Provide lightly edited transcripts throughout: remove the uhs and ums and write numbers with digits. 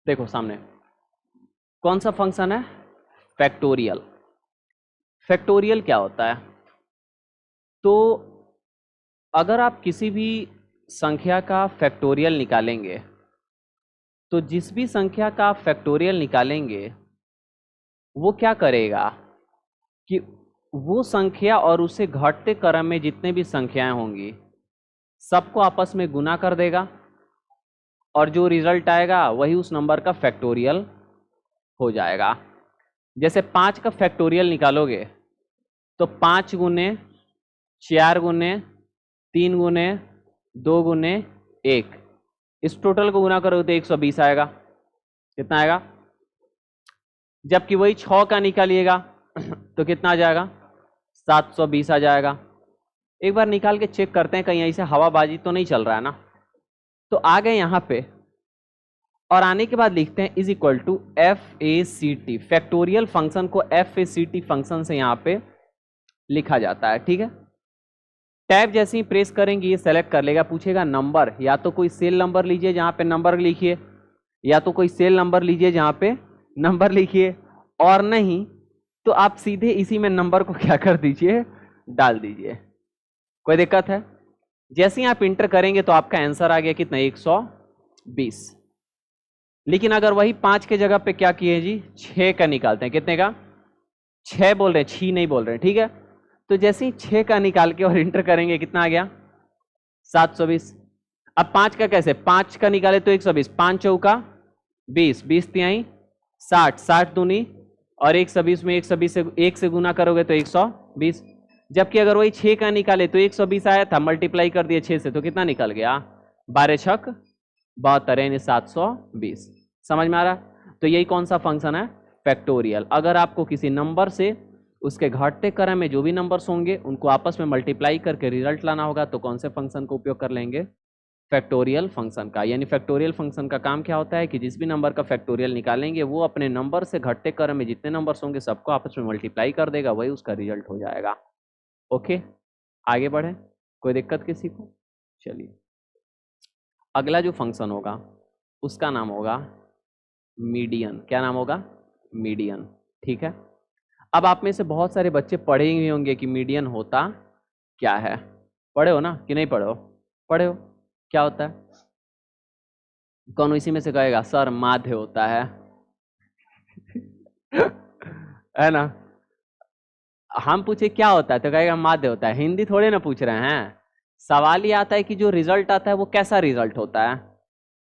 देखो सामने कौन सा फंक्शन है, फैक्टोरियल। फैक्टोरियल क्या होता है? तो अगर आप किसी भी संख्या का फैक्टोरियल निकालेंगे तो जिस भी संख्या का आप फैक्टोरियल निकालेंगे वो क्या करेगा कि वो संख्या और उसे घटते क्रम में जितने भी संख्याएं होंगी सबको आपस में गुना कर देगा और जो रिजल्ट आएगा वही उस नंबर का फैक्टोरियल हो जाएगा। जैसे 5 का फैक्टोरियल निकालोगे तो 5 गुने 4 गुने 3 गुने 2 गुने 1, इस टोटल को गुना करोगे तो 120 आएगा। कितना आएगा? जबकि वही 6 का निकालिएगा तो कितना आ जाएगा? 720 आ जाएगा। एक बार निकाल के चेक करते हैं कहीं ऐसे हवाबाजी तो नहीं चल रहा है ना। तो आ गए यहां पे और आने के बाद लिखते हैं is equal to FACT। Factorial function को FACT फंक्शन से यहां पे लिखा जाता है। ठीक है, टैब जैसे ही प्रेस करेंगे ये सेलेक्ट कर लेगा, पूछेगा नंबर, या तो कोई सेल नंबर लीजिए जहां पे नंबर लिखिए, या तो कोई सेल नंबर लीजिए जहां पे नंबर लिखिए, और नहीं तो आप सीधे इसी में नंबर को क्या कर दीजिए, डाल दीजिए। कोई दिक्कत है? जैसे ही आप इंटर करेंगे तो आपका आंसर आ गया कितना, 120। लेकिन अगर वही 5 के जगह पे क्या किए जी, 6 का निकालते हैं। कितने का? 6 बोल रहे हैं, 6 नहीं बोल रहे हैं। ठीक है, तो जैसे ही 6 का निकाल के और इंटर करेंगे कितना आ गया, 720। अब 5 का कैसे, 5 का निकाले तो 120, 5 चौका 20, 20 तिहाई 60, 60 दूनी और 120 में 120 से 1 से गुना करोगे तो 120। जबकि अगर वही 6 का निकाले तो 120 आया था, मल्टीप्लाई कर दिए 6 से तो कितना निकल गया, 12 छक 72 यानी 720। समझ में आ रहा? तो यही कौन सा फंक्शन है, फैक्टोरियल। अगर आपको किसी नंबर से उसके घटते क्रम में जो भी नंबर्स होंगे उनको आपस में मल्टीप्लाई करके रिजल्ट लाना होगा तो कौन से फंक्शन का उपयोग कर लेंगे, फैक्टोरियल फंक्शन का। यानी फैक्टोरियल फंक्शन का काम क्या होता है कि जिस भी नंबर का फैक्टोरियल निकालेंगे वो अपने नंबर से घटते क्रम में जितने नंबर्स होंगे सबको आपस में मल्टीप्लाई कर देगा, वही उसका रिजल्ट हो जाएगा। ओके, आगे बढ़े, कोई दिक्कत किसी को? चलिए, अगला जो फंक्शन होगा उसका नाम होगा मीडियन। क्या नाम होगा, मीडियन। ठीक है, अब आप में से बहुत सारे बच्चे पढ़े ही होंगे कि मीडियन होता क्या है। पढ़े हो ना कि नहीं पढ़े हो? पढ़े हो। क्या होता है? कौन इसी में से कहेगा सर माध्य होता है है ना? हम पूछे क्या होता है तो कहेगा माध्य होता है। हिंदी थोड़े ना पूछ रहे हैं, सवाल ये आता है कि जो रिजल्ट आता है वो कैसा रिजल्ट होता है।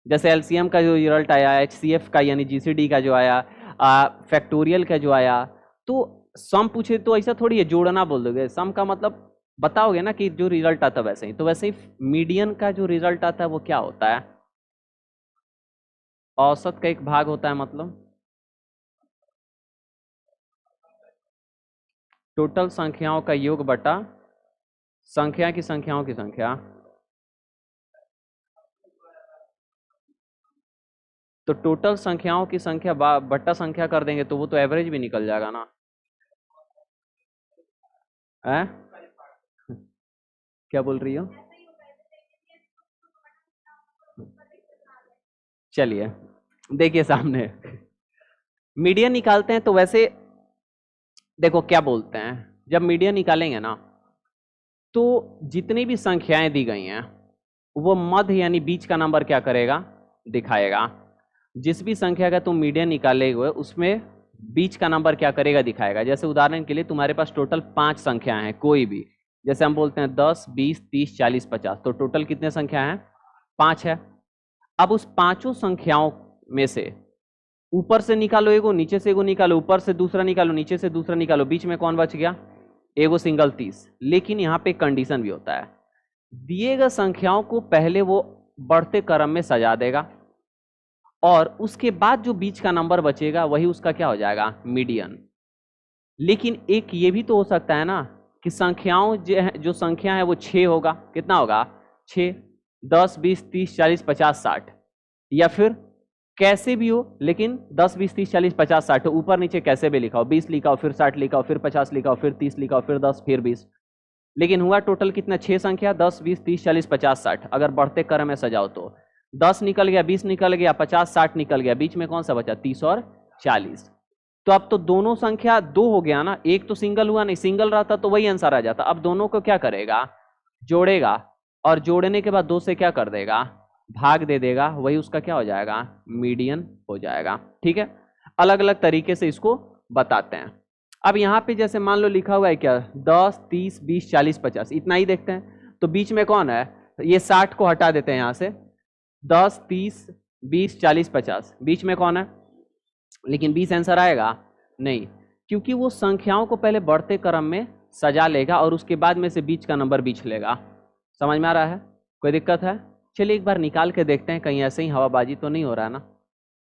जैसे LCM का जो रिजल्ट आया, HCF का यानी GCD का जो आया, फैक्टोरियल का जो आया, तो सम पूछे तो ऐसा थोड़ी है जोड़ना बोल दोगे, सम का मतलब बताओगे ना कि जो रिजल्ट आता है वैसे ही। तो वैसे ही मीडियन का जो रिजल्ट आता है वो क्या होता है, औसत का एक भाग होता है, मतलब टोटल संख्याओं का योग बटा संख्या की संख्याओं की संख्या। तो टोटल संख्याओं की संख्या बट्टा संख्या कर देंगे तो वो तो एवरेज भी निकल जाएगा ना। है? क्या बोल रही हो? चलिए देखिए सामने मीडियन निकालते हैं तो वैसे देखो क्या बोलते हैं, जब मीडियन निकालेंगे ना तो जितनी भी संख्याएं दी गई हैं वो मध्य यानी बीच का नंबर क्या करेगा, दिखाएगा। जिस भी संख्या का तुम मीडियन निकालेगे उसमें बीच का नंबर क्या करेगा, दिखाएगा। जैसे उदाहरण के लिए तुम्हारे पास टोटल 5 संख्याएं हैं कोई भी, जैसे हम बोलते हैं 10 20 30 40 50, तो टोटल कितने संख्या हैं, 5 है। अब उस पांचों संख्याओं में से ऊपर से निकालो एगो, नीचे से एगो निकालो, ऊपर से दूसरा निकालो, नीचे से दूसरा निकालो, बीच में कौन बच गया, एगो सिंगल 30। लेकिन यहाँ पे कंडीशन भी होता है, दिए गए संख्याओं को पहले वो बढ़ते क्रम में सजा देगा और उसके बाद जो बीच का नंबर बचेगा वही उसका क्या हो जाएगा, मीडियन। लेकिन एक ये भी तो हो सकता है ना कि संख्याओं जो संख्या है वो 6 होगा, कितना होगा, 6, 10 20 30 40 50 60, या फिर कैसे भी हो लेकिन 10 20 30 40 50 60 ऊपर नीचे कैसे भी लिखा हो, 20 लिखा हो फिर 60 लिखा हो फिर 50 लिखा हो फिर 30 लिखा हो फिर 10 फिर 20, लेकिन हुआ टोटल कितना, 6 संख्या, 10 20 30 40 50 60। अगर बढ़ते क्रम में सजाओ तो 10 निकल गया, 20 निकल गया, 50 60 निकल गया, बीच में कौन सा बचा? 30 और 40। तो अब तो दोनों संख्या दो हो गया ना, एक तो सिंगल हुआ नहीं, सिंगल रहता तो वही आंसर आ जाता। अब दोनों को क्या करेगा? जोड़ेगा, और जोड़ने के बाद दो से क्या कर देगा? भाग दे देगा, वही उसका क्या हो जाएगा? मीडियन हो जाएगा। ठीक है, अलग अलग तरीके से इसको बताते हैं। अब यहाँ पे जैसे मान लो लिखा हुआ है क्या, 10 30 20 40 50, इतना ही देखते हैं। तो बीच में कौन है? ये 60 को हटा देते हैं यहाँ से, 10 30 20 40 50, बीच में कौन है? लेकिन 20 आंसर आएगा नहीं, क्योंकि वो संख्याओं को पहले बढ़ते क्रम में सजा लेगा और उसके बाद में से बीच का नंबर बीच लेगा। समझ में आ रहा है? कोई दिक्कत है? चलिए एक बार निकाल के देखते हैं, कहीं ऐसे ही हवाबाजी तो नहीं हो रहा है ना।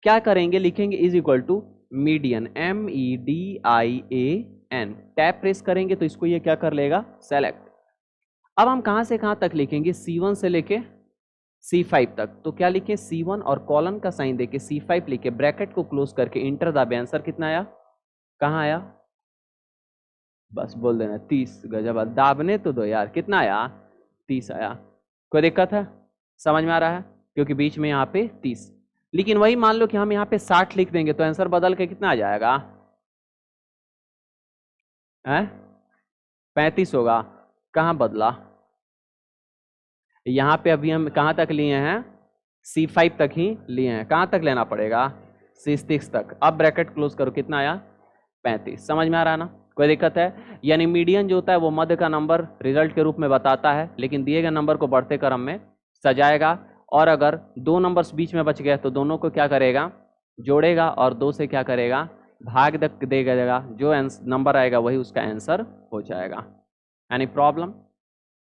क्या करेंगे? लिखेंगे is equal to median, MEDIAN, tab press करेंगे तो इसको ये क्या कर लेगा? सेलेक्ट। अब हम कहां से कहां तक लिखेंगे? C1 से लेके C5 तक। तो क्या लिखें? C1 और कॉलन का साइन देके C5 लिखे, ब्रैकेट को क्लोज करके इंटर दाबे। आंसर कितना आया? कहाँ आया? बस बोल देना 30। गजब, दाबने तो दो यार। कितना आया? 30 आया। कोई दिक्कत है? समझ में आ रहा है? क्योंकि बीच में यहाँ पे 30। लेकिन वही मान लो कि हम यहाँ पे 60 लिख देंगे तो आंसर बदल के कितना आ जाएगा? 35 होगा। कहाँ बदला? यहाँ पे अभी हम कहाँ तक लिए हैं? C5 तक ही लिए हैं। कहाँ तक लेना पड़ेगा? C6 तक। अब ब्रैकेट क्लोज करो, कितना आया? 35। समझ में आ रहा है ना? कोई दिक्कत है? यानी मीडियन जो होता है वो मध्य का नंबर रिजल्ट के रूप में बताता है, लेकिन दिए गए नंबर को बढ़ते क्रम में सजाएगा। और अगर दो नंबर्स बीच में बच गए तो दोनों को क्या करेगा? जोड़ेगा, और दो से क्या करेगा? भाग देगा। जो नंबर आएगा वही उसका आंसर हो जाएगा। Any problem?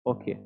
ओके।